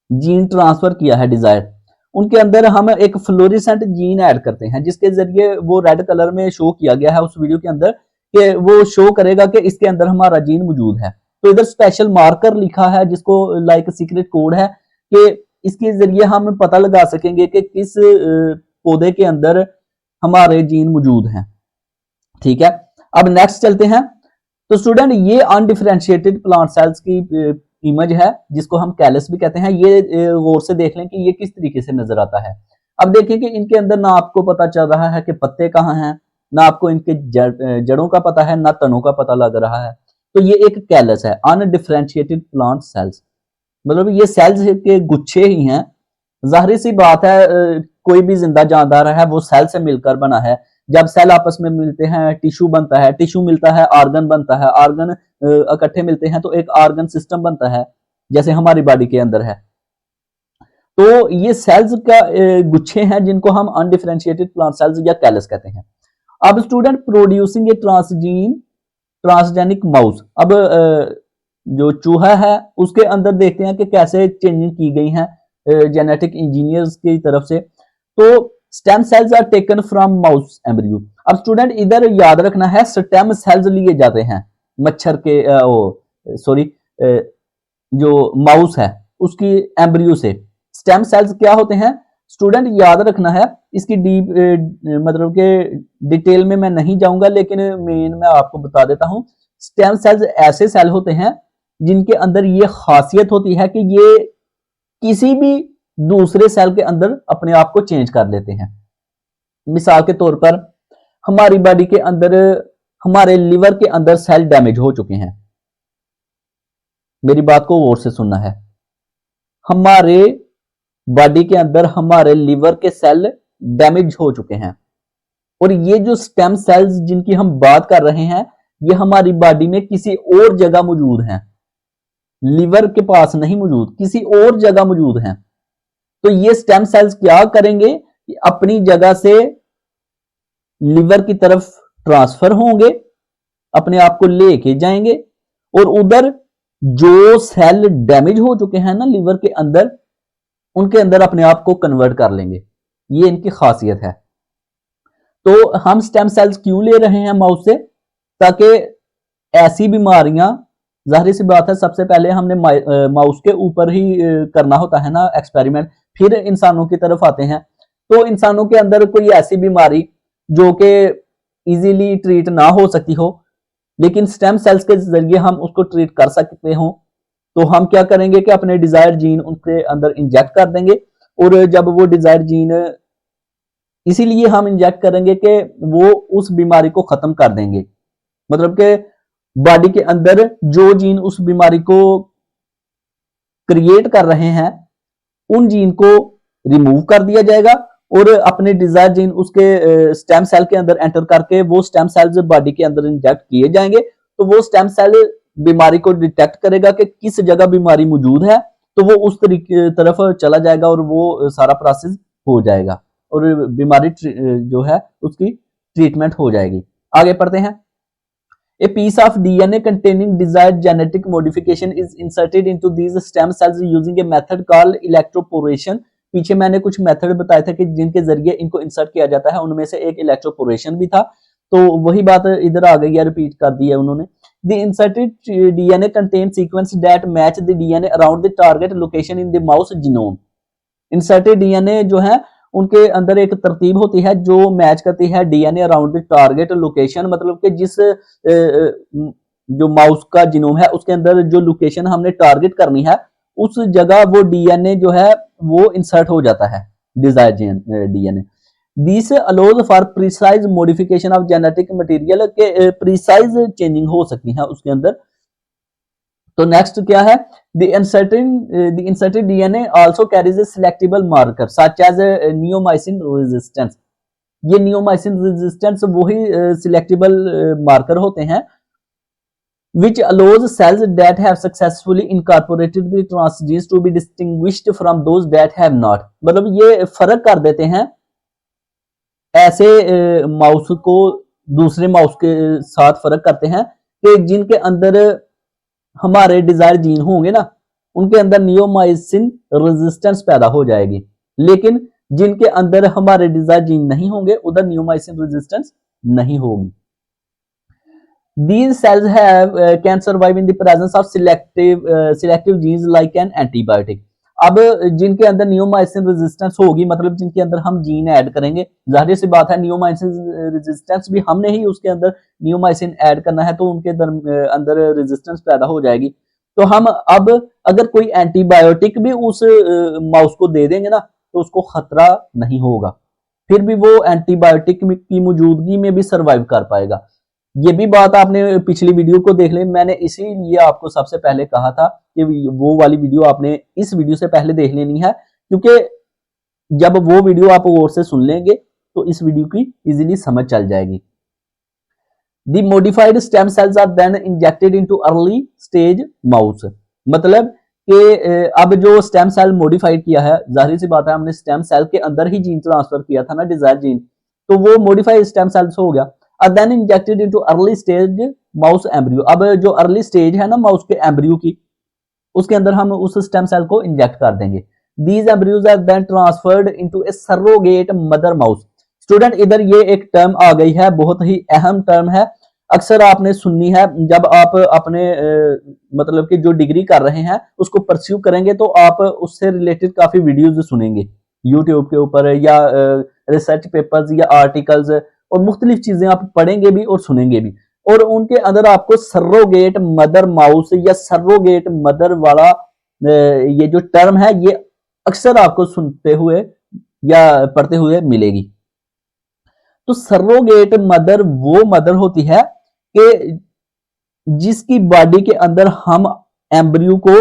जीन ट्रांसफर किया है डिजायर, उनके अंदर हम एक फ्लोरिसेंट जीन ऐड करते हैं जिसके जरिए वो रेड कलर में शो किया गया है उस वीडियो के अंदर कि वो शो करेगा कि इसके अंदर हमारा जीन मौजूद है। तो इधर स्पेशल मार्कर लिखा है जिसको लाइक सीक्रेट कोड है कि इसके जरिए हम पता लगा सकेंगे कि किस पौधे के अंदर हमारे जीन मौजूद हैं। ठीक है, अब नेक्स्ट चलते हैं। तो स्टूडेंट ये अनडिफरेंशिएटेड प्लांट सेल्स की इमेज है जिसको हम कैलस भी कहते हैं। ये गौर से देख लें कि ये किस तरीके से नजर आता है। अब देखें कि इनके अंदर ना आपको पता चल रहा है कि पत्ते कहाँ हैं, ना आपको इनके जड़ों का पता है, ना तनों का पता लग रहा है। तो ये एक कैलस है, अनडिफरेंशिएटेड प्लांट सेल्स, मतलब ये सेल्स के गुच्छे ही हैं। जाहिर सी बात है कोई भी जिंदा जानदार है वो सेल से मिलकर बना है। जब सेल आपस में मिलते हैं टिश्यू बनता है, टिश्यू मिलता है ऑर्गन बनता है, ऑर्गन इकट्ठे मिलते हैं तो एक ऑर्गन सिस्टम बनता है जैसे हमारी बॉडी के अंदर है। तो ये सेल्स का गुच्छे हैं जिनको हम अनडिफरेंशिएटेड प्लांट सेल्स या कैलस कहते हैं। अब स्टूडेंट प्रोड्यूसिंग ए ट्रांसजेनिक माउस। अब जो चूहा है उसके अंदर देखते हैं कि कैसे चेंजिंग की गई है जेनेटिक इंजीनियर्स की तरफ से। तो stem cells are taken from mouse embryo. अब स्टूडेंट इधर याद रखना है स्टेम सेल्स लिए जाते हैं मच्छर के सॉरी जो माउस है उसकी एम्ब्रियो से। स्टेम सेल्स क्या होते हैं स्टूडेंट याद रखना है, इसकी डीप मतलब के डिटेल में मैं नहीं जाऊंगा लेकिन मेन मैं आपको बता देता हूं। स्टेम सेल्स ऐसे सेल होते हैं जिनके अंदर ये खासियत होती है कि ये किसी भी दूसरे सेल के अंदर अपने आप को चेंज कर लेते हैं। मिसाल के तौर पर हमारी बॉडी के अंदर, हमारे लिवर के अंदर सेल डैमेज हो चुके हैं। मेरी बात को गौर से सुनना है। हमारे बॉडी के अंदर हमारे लिवर के सेल डैमेज हो चुके हैं और ये जो स्टेम सेल्स जिनकी हम बात कर रहे हैं, ये हमारी बॉडी में किसी और जगह मौजूद हैं, लिवर के पास नहीं मौजूद, किसी और जगह मौजूद हैं। तो ये स्टेम सेल्स क्या करेंगे, अपनी जगह से लिवर की तरफ ट्रांसफर होंगे, अपने आप को लेके जाएंगे और उधर जो सेल डैमेज हो चुके हैं ना लिवर के अंदर, उनके अंदर अपने आप को कन्वर्ट कर लेंगे। ये इनकी खासियत है। तो हम स्टेम सेल्स क्यों ले रहे हैं माउस से, ताकि ऐसी बीमारियां, जाहिर सी बात है सबसे पहले हमने माउस के ऊपर ही करना होता है ना एक्सपेरिमेंट, फिर इंसानों की तरफ आते हैं। तो इंसानों के अंदर कोई ऐसी बीमारी जो कि इजीली ट्रीट ना हो सकती हो, लेकिन स्टेम सेल्स के जरिए हम उसको ट्रीट कर सकते हो, तो हम क्या करेंगे कि अपने डिजायर जीन उनके अंदर इंजेक्ट कर देंगे। और जब वो डिजायर जीन, इसीलिए हम इंजेक्ट करेंगे कि वो उस बीमारी को खत्म कर देंगे, मतलब कि बॉडी के अंदर जो जीन उस बीमारी को क्रिएट कर रहे हैं, उन जीन को रिमूव कर दिया जाएगा और अपने डिजायर जीन उसके स्टेम सेल के अंदर एंटर करके वो स्टेम सेल्स बॉडी के अंदर इंजेक्ट किए जाएंगे। तो वो स्टेम सेल बीमारी को डिटेक्ट करेगा कि किस जगह बीमारी मौजूद है, तो वो उस तरीके तरफ चला जाएगा और वो सारा प्रोसेस हो जाएगा और बीमारी जो है उसकी ट्रीटमेंट हो जाएगी। आगे पढ़ते हैं। A piece of DNA containing desired genetic modification is inserted into these stem cells using a method called electroporation। पीछे मैंने कुछ मेथड बताए थे कि जिनके जरिए इनको इंसर्ट किया जाता है, उनमें से एक इलेक्ट्रोपोरेशन भी था। तो वही बात इधर आ गई है, रिपीट कर दी है उन्होंने। The inserted DNA contains sequence that match the DNA around the target location in the mouse genome। Inserted DNA जो है उनके अंदर एक तरतीब होती है जो मैच करती है DNA around the target location, मतलब कि जिस जो माउस का जीनोम है उसके अंदर जो लोकेशन हमने टारगेट करनी है, उस जगह वो डीएनए जो है वो इंसर्ट हो जाता है, desire DNA. This allows for precise modification of genetic material, के प्रिसाइज चेंजिंग हो सकती है उसके अंदर। तो नेक्स्ट क्या है, the inserted DNA also carries a selectable marker such as neomycin resistance। ये neomycin resistance वही selectable marker होते हैं which allows cells that have successfully incorporated the transgenes to be distinguished from those that have not। मतलब ये फर्क कर देते हैं ऐसे माउस को दूसरे माउस के साथ फर्क करते हैं कि जिनके अंदर हमारे डिजायर जीन होंगे ना, उनके अंदर नियोमाइसिन रेजिस्टेंस पैदा हो जाएगी, लेकिन जिनके अंदर हमारे डिजायर जीन नहीं होंगे उधर नियोमाइसिन रेजिस्टेंस नहीं होगी। These cells can survive in the presence of selective genes like an antibiotic। अब जिनके अंदर नियोमाइसिन रेजिस्टेंस होगी, मतलब जिनके अंदर हम जीन ऐड करेंगे, जाहिर सी बात है नियोमाइसिन रेजिस्टेंस भी हमने ही उसके अंदर नियोमाइसिन ऐड करना है, तो उनके अंदर रेजिस्टेंस पैदा हो जाएगी। तो हम अब अगर कोई एंटीबायोटिक भी उस माउस को दे देंगे ना, तो उसको खतरा नहीं होगा, फिर भी वो एंटीबायोटिक की मौजूदगी में भी सर्वाइव कर पाएगा। ये भी बात आपने पिछली वीडियो को देख ले, मैंने इसीलिए आपको सबसे पहले कहा था कि वो वाली वीडियो आपने इस वीडियो से पहले देख लेनी है, क्योंकि जब वो वीडियो आप गौर से सुन लेंगे तो इस वीडियो की इजीली समझ चल जाएगी। The modified stem cells are then injected into early stage mouse। मतलब कि अब जो स्टेम सेल मॉडिफाइड किया है, जाहिर सी बात है हमने स्टेम सेल के अंदर ही जीन ट्रांसफर किया था ना, डिजायर जीन, तो वो मॉडिफाइड स्टेम सेल्स हो गया। और then injected into early stage mouse embryo. अब जो अर्ली स्टेज है ना माउस के एम्ब्रियो की, उसके अंदर हम उस स्टेम सेल को इंजेक्ट कर देंगे। These embryos are then transferred into a surrogate mother mouse। Student इधर ये एक टर्म आ गई है, बहुत ही अहम टर्म है, अक्सर आपने सुननी है जब आप अपने मतलब कि जो डिग्री कर रहे हैं उसको परस्यू करेंगे, तो आप उससे रिलेटेड काफी वीडियोस सुनेंगे यूट्यूब के ऊपर, या रिसर्च पेपर्स या आर्टिकल्स, और मुख्तलिफ चीजें आप पढ़ेंगे भी और सुनेंगे भी। और उनके अंदर आपको सरोगेट मदर माउस या सरोगेट मदर वाला ये जो टर्म है ये अक्सर आपको सुनते हुए या पढ़ते हुए मिलेगी। तो सरोगेट मदर वो मदर होती है कि जिसकी बॉडी के अंदर हम एम्ब्रियो को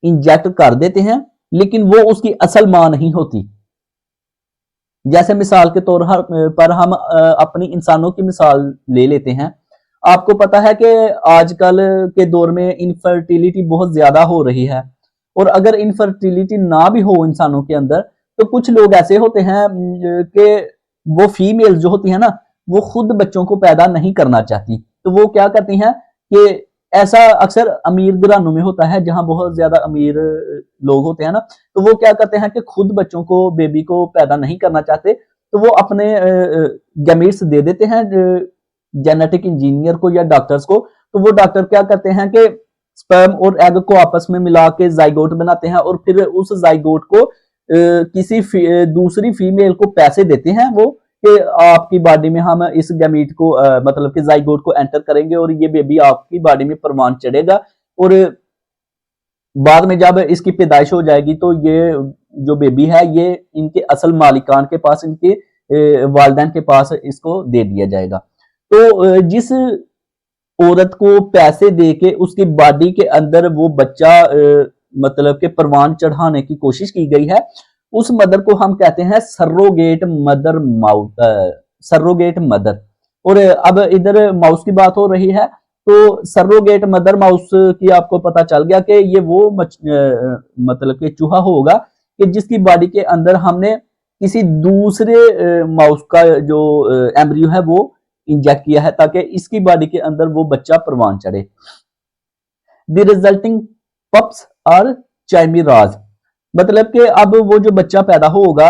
इंजेक्ट कर देते हैं, लेकिन वो उसकी असल मां नहीं होती। जैसे मिसाल के तौर पर हम अपनी इंसानों की मिसाल ले लेते हैं। आपको पता है कि आजकल के दौर में इनफर्टिलिटी बहुत ज्यादा हो रही है, और अगर इनफर्टिलिटी ना भी हो इंसानों के अंदर, तो कुछ लोग ऐसे होते हैं कि वो फीमेल जो होती है ना, वो खुद बच्चों को पैदा नहीं करना चाहती। तो वो क्या करती हैं कि ऐसा अक्सर अमीर घरानों में होता है, जहां बहुत ज्यादा अमीर लोग होते हैं ना, तो वो क्या करते हैं कि खुद बच्चों को, बेबी को पैदा नहीं करना चाहते, तो वो अपने गैमीट्स दे देते हैं जेनेटिक इंजीनियर को या डॉक्टर्स को। तो वो डॉक्टर क्या करते हैं कि स्पर्म और एग को आपस में मिला के जाइगोट बनाते हैं, और फिर उस जाइगोट को किसी दूसरी फीमेल को पैसे देते हैं वो, कि आपकी बॉडी में हम इस गैमीट को मतलब कि जाइगोट को एंटर करेंगे और ये बेबी आपकी बॉडी में परवान चढ़ेगा, और बाद में जब इसकी पैदाइश हो जाएगी तो ये जो बेबी है ये इनके असल मालिकान के पास, इनके वालिदैन के पास इसको दे दिया जाएगा। तो जिस औरत को पैसे देके उसकी बॉडी के अंदर वो बच्चा मतलब के परवान चढ़ाने की कोशिश की गई है, उस मदर को हम कहते हैं सरोगेट मदर सरोगेट मदर। और अब इधर माउस की बात हो रही है, तो सरोगेट मदर माउस की आपको पता चल गया कि ये वो मतलब कि चूहा होगा कि जिसकी बॉडी के अंदर हमने किसी दूसरे माउस का जो एम्ब्रियो है वो इंजेक्ट किया है, ताकि इसकी बॉडी के अंदर वो बच्चा परवान चढ़े। द रिजल्टिंग पप्स आर चाइमेरास, मतलब कि अब वो जो बच्चा पैदा होगा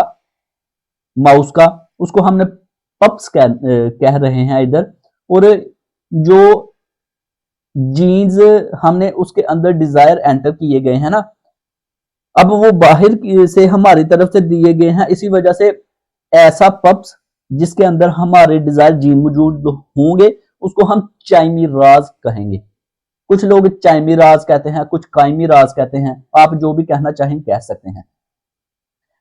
माउस का, उसको हमने पप्स कह रहे हैं इधर। और जो जीन्स हमने उसके अंदर डिजायर एंटर किए गए हैं ना, अब वो बाहर से हमारी तरफ से दिए गए हैं, इसी वजह से ऐसा पप्स जिसके अंदर हमारे डिजायर जीन मौजूद होंगे उसको हम चाइमेरास कहेंगे। कुछ लोग चाइमेरास कहते हैं, कुछ काइमेरास कहते हैं, आप जो भी कहना चाहें कह सकते हैं।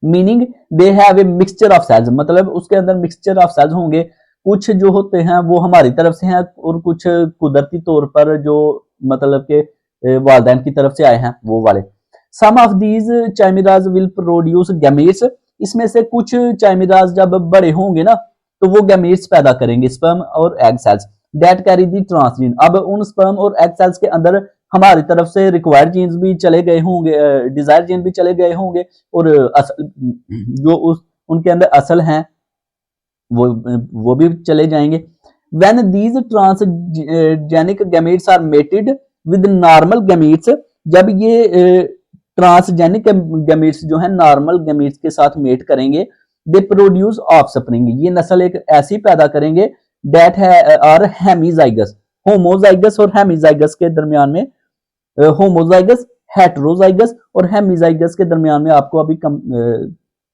Meaning they have a mixture of cells, मतलब उसके अंदर मिक्सचर ऑफ सेल्स होंगे। कुछ जो होते हैं वो हमारी तरफ से हैं, और कुछ कुदरती तौर पर जो मतलब के वालिदैन की तरफ से आए हैं वो वाले। सम of these चाइमेरास will produce gametes, इसमें से कुछ चाइमेरास जब बड़े होंगे ना तो वो गैमेट्स पैदा करेंगे, स्पर्म और egg cells that carry the transgene. अब उन स्पर्म और एग सेल्स के अंदर हमारी तरफ से रिक्वायर्ड जीन्स भी चले गए होंगे, डिजायर जीन भी चले गए होंगे, और असल जो उनके अंदर असल हैं वो भी चले जाएंगे। When these transgenic gametes are mated with normal gametes, जब ये ट्रांसजेनिक गैमेट्स जो है नॉर्मल गैमेट्स के साथ मेट करेंगे, दे प्रोड्यूस ऑफस्प्रिंग, ये नस्ल एक ऐसी पैदा करेंगे दैट आर हेमीजाइगस। होमोजाइगस और हेमीजाइगस के दरमियान में, होमोजाइगस, हेटेरोजाइगस और हेमीजाइगस के दरमियान में आपको अभी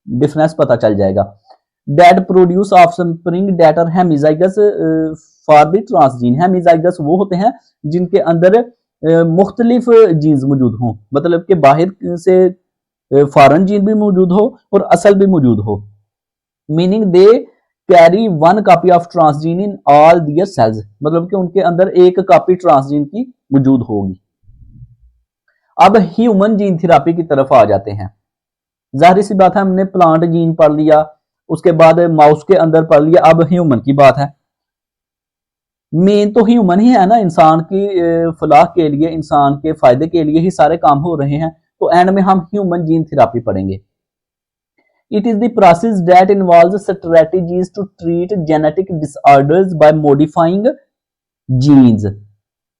डिफरेंस पता चल जाएगा। That produce offspring that are hemizygous for the transgene. Hemizygous वो होते हैं जिनके अंदर मुख्तलिफ जीन्स मौजूद हों, मतलब कि बाहर से फॉरेन जीन भी मौजूद हो और असल भी मौजूद हो। Meaning they carry one copy of transgene in all their cells, मतलब कि उनके अंदर एक कॉपी ट्रांसजीन की मौजूद होगी। अब ह्यूमन जीन थेरेपी की तरफ आ जाते हैं। जाहिर सी बात है, हमने प्लांट जीन पढ़ लिया, उसके बाद माउस के अंदर पढ़ लिया, अब ह्यूमन की बात है। मेन तो ह्यूमन ही है ना, इंसान की फलाह के लिए, इंसान के फायदे के लिए ही सारे काम हो रहे हैं, तो एंड में हम ह्यूमन जीन थेरेपी पढ़ेंगे। It is the process that involves strategies to treat genetic disorders by modifying genes,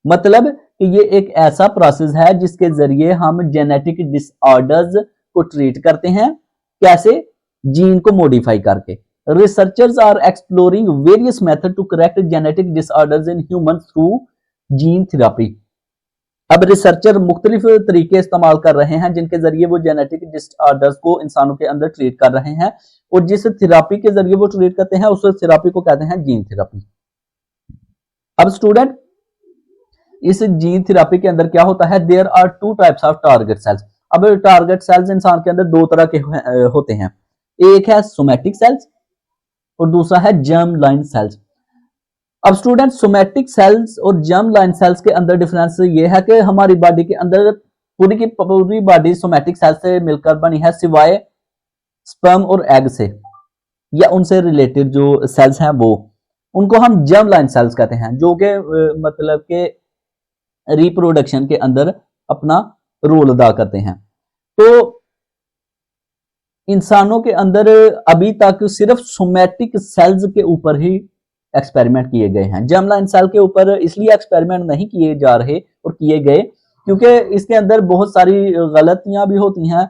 मतलब कि ये एक ऐसा प्रोसेस है जिसके जरिए हम जेनेटिक डिसऑर्डर्स को ट्रीट करते हैं। कैसे? जीन को मॉडिफाई करके। Researchers are exploring various method to correct genetic disorders in humans through gene therapy. अब रिसर्चर मुख्तलिफ तरीके इस्तेमाल कर रहे हैं जिनके जरिए वो जेनेटिक डिसऑर्डर्स को इंसानों के अंदर ट्रीट कर रहे हैं, और जिस थेरेपी के जरिए वो ट्रीट करते हैं उस थेरेपी को कहते हैं जीन थेरेपी। अब स्टूडेंट, इस जीन थेरेपी के अंदर क्या होता है? There are two types of target cells. अब टारगेट सेल्स इंसान के अंदर दो तरह के होते हैं, एक है सोमैटिक सेल्स और दूसरा है जर्म लाइन सेल्स। अब स्टूडेंट सोमैटिक सेल्स और जर्म लाइन सेल्स के अंदर डिफरेंस ये है कि हमारी बॉडी के अंदर पूरी की पूरी बॉडी सोमैटिक सेल से मिलकर बनी है, सिवाय स्पर्म और एग से या उनसे रिलेटेड जो सेल्स हैं वो, उनको हम जर्म लाइन सेल्स कहते हैं, जो कि मतलब के रिप्रोडक्शन के अंदर अपना रोल अदा करते हैं। तो इंसानों के अंदर अभी तक सिर्फ सोमैटिक सेल्स के ऊपर ही एक्सपेरिमेंट किए गए हैं, जर्म लाइन सेल के ऊपर इसलिए एक्सपेरिमेंट नहीं किए जा रहे और किए गए क्योंकि इसके अंदर बहुत सारी गलतियां भी होती हैं,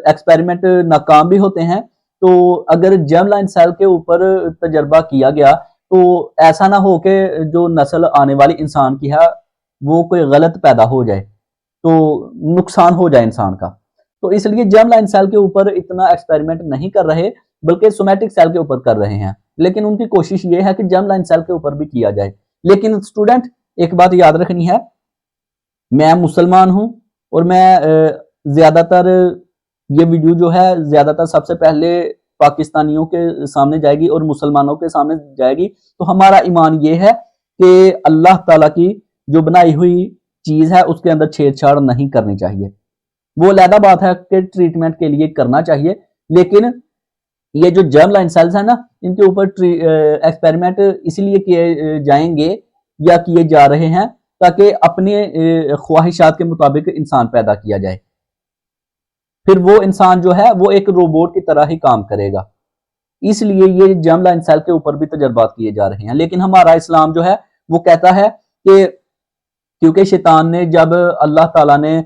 एक्सपेरिमेंट नाकाम भी होते हैं। तो अगर जर्म लाइन सेल के ऊपर तजर्बा किया गया तो ऐसा ना हो कि जो नस्ल आने वाली इंसान की है वो कोई गलत पैदा हो जाए, तो नुकसान हो जाए इंसान का। तो इसलिए जर्म लाइन सेल के ऊपर इतना एक्सपेरिमेंट नहीं कर रहे, बल्कि सोमैटिक सेल के ऊपर कर रहे हैं। लेकिन उनकी कोशिश ये है कि जर्म लाइन सेल के ऊपर भी किया जाए। लेकिन स्टूडेंट एक बात याद रखनी है, मैं मुसलमान हूं और मैं ज्यादातर ये वीडियो जो है ज्यादातर सबसे पहले पाकिस्तानियों के सामने जाएगी और मुसलमानों के सामने जाएगी। तो हमारा ईमान ये है कि अल्लाह ताला की जो बनाई हुई चीज है उसके अंदर छेड़छाड़ नहीं करनी चाहिए। वो अलग बात है कि ट्रीटमेंट के लिए करना चाहिए, लेकिन ये जो जर्म लाइन सेल्स है ना, इनके ऊपर एक्सपेरिमेंट इसलिए किए जाएंगे या किए जा रहे हैं ताकि अपने ख्वाहिशात के मुताबिक इंसान पैदा किया जाए, फिर वो इंसान जो है वो एक रोबोट की तरह ही काम करेगा। इसलिए ये जर्म लाइन सेल के ऊपर भी तजर्बात किए जा रहे हैं। लेकिन हमारा इस्लाम जो है वो कहता है कि क्योंकि शैतान ने जब अल्लाह ताला ने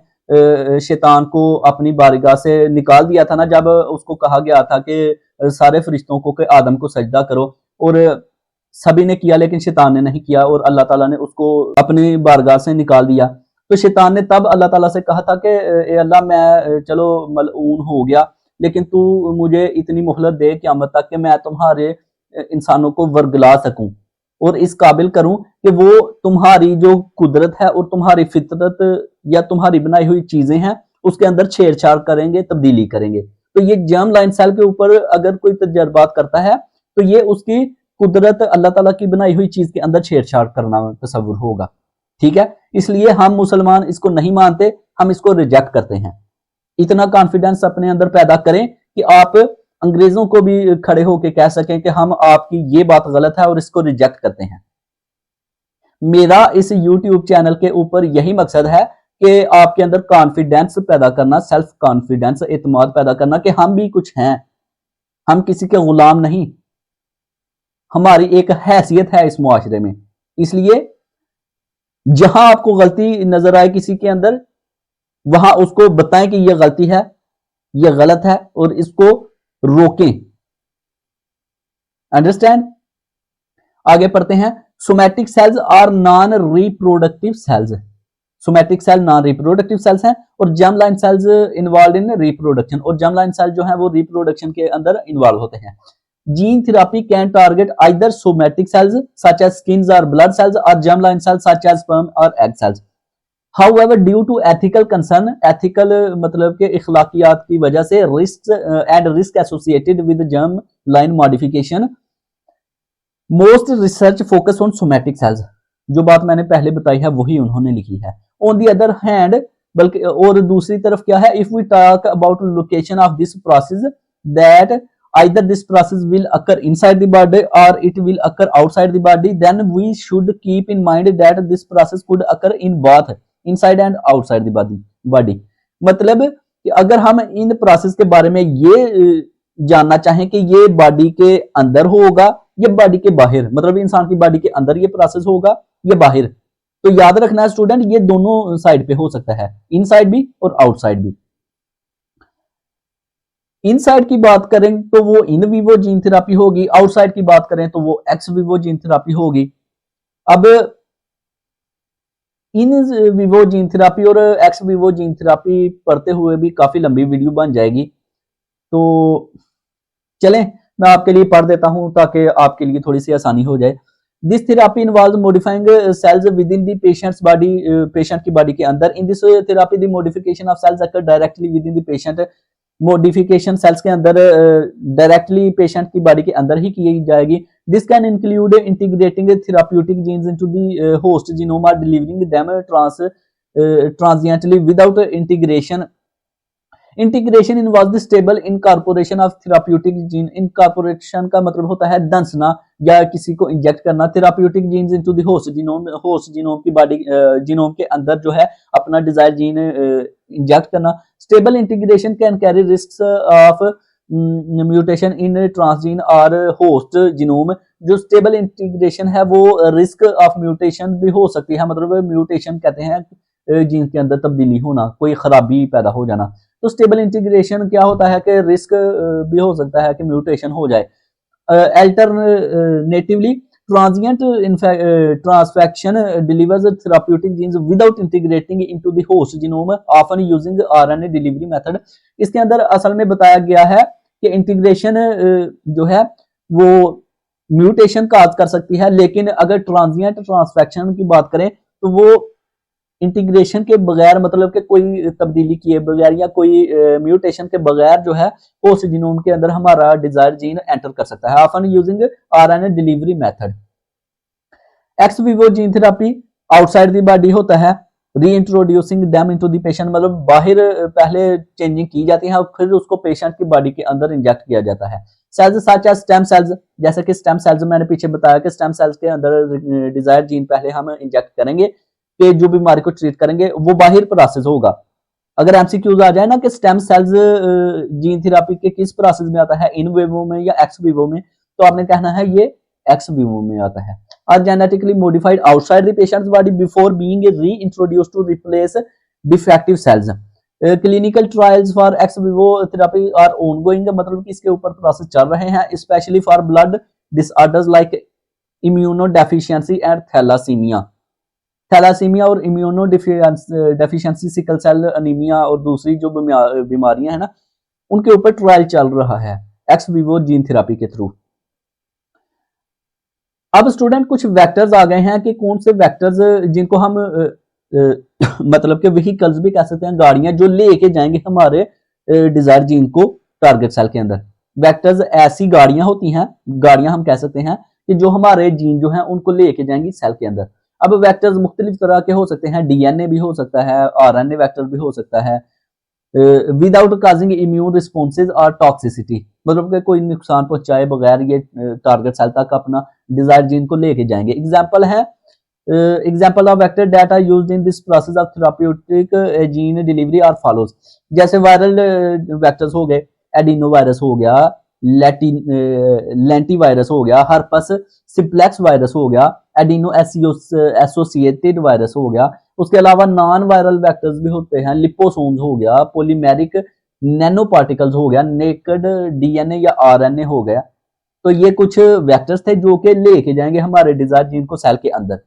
शैतान को अपनी बारगाह से निकाल दिया था ना, जब उसको कहा गया था कि सारे फरिश्तों को कि आदम को सजदा करो, और सभी ने किया लेकिन शैतान ने नहीं किया और अल्लाह ताला ने उसको अपनी बारगाह से निकाल दिया। तो शैतान ने तब अल्लाह ताला से कहा था कि ए अल्लाह, मैं चलो मलऊन हो गया, लेकिन तू मुझे इतनी मोहलत दे क़यामत तक कि मैं तुम्हारे इंसानों को वर्गला सकूं और इस काबिल करूं कि वो तुम्हारी जो कुदरत है और तुम्हारी फितरत या तुम्हारी बनाई हुई चीजें हैं उसके अंदर छेड़छाड़ करेंगे, तब्दीली करेंगे। तो ये जर्म लाइन सेल के ऊपर अगर कोई तजर्बात करता है तो ये उसकी कुदरत, अल्लाह ताला की बनाई हुई चीज के अंदर छेड़छाड़ करना तस्वुर होगा। ठीक है, इसलिए हम मुसलमान इसको नहीं मानते, हम इसको रिजेक्ट करते हैं। इतना कॉन्फिडेंस अपने अंदर पैदा करें कि आप अंग्रेजों को भी खड़े होकर कह सकें कि हम आपकी ये बात गलत है और इसको रिजेक्ट करते हैं। मेरा इस YouTube चैनल के ऊपर यही मकसद है कि आपके अंदर कॉन्फिडेंस पैदा करना, सेल्फ कॉन्फिडेंस, एतमाद पैदा करना कि हम भी कुछ हैं, हम किसी के गुलाम नहीं, हमारी एक हैसियत है इस मुआशरे में। इसलिए जहां आपको गलती नजर आए किसी के अंदर, वहां उसको बताएं कि यह गलती है, यह गलत है और इसको रोकें। अंडरस्टैंड? आगे पढ़ते हैं। Somatic cells are non reproductive cells. Somatic cell non reproductive cells हैं और germ line sales involve in reproduction, और जर्म लाइन सेल जो है वो रिप्रोडक्शन के अंदर इन्वॉल्व होते हैं। Gene therapy can target either somatic cells such as skin और ब्लड सेल्स और germ line sales such as sperm और egg cells. However, due to ethical concern, ethical मतलब के इखलाकियात की वजह से risks and risk associated with germ line modification, most research focus on somatic cells। जो बात मैंने पहले बताई है वही उन्होंने लिखी है। On the other hand, बल्कि और दूसरी तरफ क्या है, if we talk about location of this process, that either this process will occur inside the body or it will occur outside the body, then we should keep in mind that this process could occur in both inside and outside the body. मतलब कि अगर हम in process के बारे में ये जानना चाहें कि ये बॉडी के अंदर होगा या बॉडी के बाहर, मतलब इंसान की बॉडी के अंदर ये प्रोसेस होगा या बाहर, तो याद रखना है स्टूडेंट, ये दोनों साइड पे हो सकता है, इनसाइड भी और आउटसाइड भी। इनसाइड की बात करें तो वो इन विवो जीन थेरेपी होगी, आउटसाइड की बात करें तो वो एक्स विवो जीन थेरेपी होगी। अब इन विवो जीन थेरेपी और एक्स विवो जीन थेरेपी पढ़ते हुए भी काफी लंबी वीडियो बन जाएगी, तो चलें मैं आपके लिए पढ़ देता हूं ताकि आपके लिए थोड़ी सी आसानी हो जाए। This therapy involve modifying cells within the patients body, patient की बॉडी के अंदर। In this therapy the modification of cells occur directly within the patient. Modification cells के अंदर डायरेक्टली पेशेंट की बॉडी के अंदर ही की जाएगी। This can include integrating therapeutic genes into the host genome और delivering them transiently without integration. Integration involve the stable incorporation of therapeutic gene. Incorporation का मतलब होता है दंसना या किसी को इंजेक्ट करना therapeutic genes into the host genome. Host genome की बॉडी जीनोम के अंदर जो है अपना डिजायर जीन इंजेक्ट करना। Stable integration can carry risks of mutation in transgene और होस्ट जीनोम। जो स्टेबल इंटीग्रेशन है वो रिस्क ऑफ म्यूटेशन भी हो सकती है, मतलब म्यूटेशन कहते हैं जीन के अंदर तब्दीली होना, कोई खराबी पैदा हो जाना। तो स्टेबल इंटीग्रेशन क्या होता है कि रिस्क भी हो सकता है कि म्यूटेशन हो जाए। Alternatively transient transfection delivers therapeutic genes without integrating into the host genome often using RNA delivery method. इसके अंदर असल में बताया गया है कि इंटीग्रेशन जो है वो म्यूटेशन काज कर सकती है, लेकिन अगर ट्रांजिएंट ट्रांसफेक्शन की बात करें तो वो इंटीग्रेशन के बगैर, मतलब कि कोई तब्दीली किए बगैर या कोई म्यूटेशन के बगैर जो है होस्ट जीनोम के अंदर हमारा डिजायर जीन एंटर कर सकता है often using RNA delivery method. X Vivo gene therapy outside the body होता है। रीइंट्रोड्यूसिंग देम इनटू द पेशेंट, मतलब बाहर पहले चेंजिंग की जाती है और फिर उसको पेशेंट की बॉडी के अंदर इंजेक्ट किया जाता है। Cells such as stem cells, जैसे कि स्टेम सेल्स मैंने पीछे बताया कि स्टेम सेल्स के अंदर डिजायर जीन पहले हम इंजेक्ट करेंगे कि जो बीमारी को ट्रीट करेंगे वो बाहर प्रोसेस होगा। अगर एमसीक्यूज आ जाए ना कि स्टेम सेल्स जीन थेरापी के किस प्रोसेस में आता है, इन विवो में या एक्स विवो में, तो आपने कहना है ये एक्स विवो में आता है। Are genetically modified outside the patients body before being रीइंट्रोड्यूस्ड to replace defective sales. Clinical trials for x Vivo therapy are ongoing, मतलब कि इसके ऊपर प्रोसेस चल रहे हैं, specially for blood disorders like immunodeficiency and thalassaemia. Thalassaemia और immuno deficiency, sickle cell anaemia और दूसरी जो बीमारियां हैं ना, उनके ऊपर ट्रायल चल रहा है एक्स विवो जीन थेरापी के थ्रू। अब स्टूडेंट कुछ वेक्टर्स आ गए हैं कि कौन से वेक्टर्स जिनको हम मतलब के व्हीकल्स भी कह सकते हैं, गाड़ियां जो लेके जाएंगे हमारे डिजायर जीन को टारगेट सेल के अंदर। वेक्टर्स ऐसी गाड़ियां होती हैं, गाड़ियां हम कह सकते हैं कि जो हमारे जीन जो है उनको लेके जाएंगी सेल के अंदर। अब वेक्टर्स मुख्तलिफ तरह के हो सकते हैं, डीएनए भी हो सकता है, आरएनए वेक्टर भी हो सकता है, विदाउट काजिंग इम्यून रिस्पॉन्सेज और टॉक्सिसिटी, मतलब कि कोई नुकसान पहुंचाए बगैर ये टारगेट सेल तक अपना डिजायर जीन को लेके जाएंगे। एग्जांपल है example of vector that are used in this process of therapeutic gene delivery are follows. जैसे वायरल वेक्टर्स हो गए, एडिनो वायरस हो गया, लेंटी वायरस हो गया, हर्पस सिंप्लेक्स वायरस हो गया, एडिनो एसोसिएटेड वायरस हो गया। उसके अलावा नॉन वायरल वेक्टर्स भी होते हैं, लिपोसोम्स हो गया, पॉलीमेरिक नैनो पार्टिकल्स हो गया, नेकेड डीएनए या आरएनए हो गया। तो ये कुछ वेक्टर्स थे जो कि लेके जाएंगे हमारे डिजायर जीन को सेल के अंदर।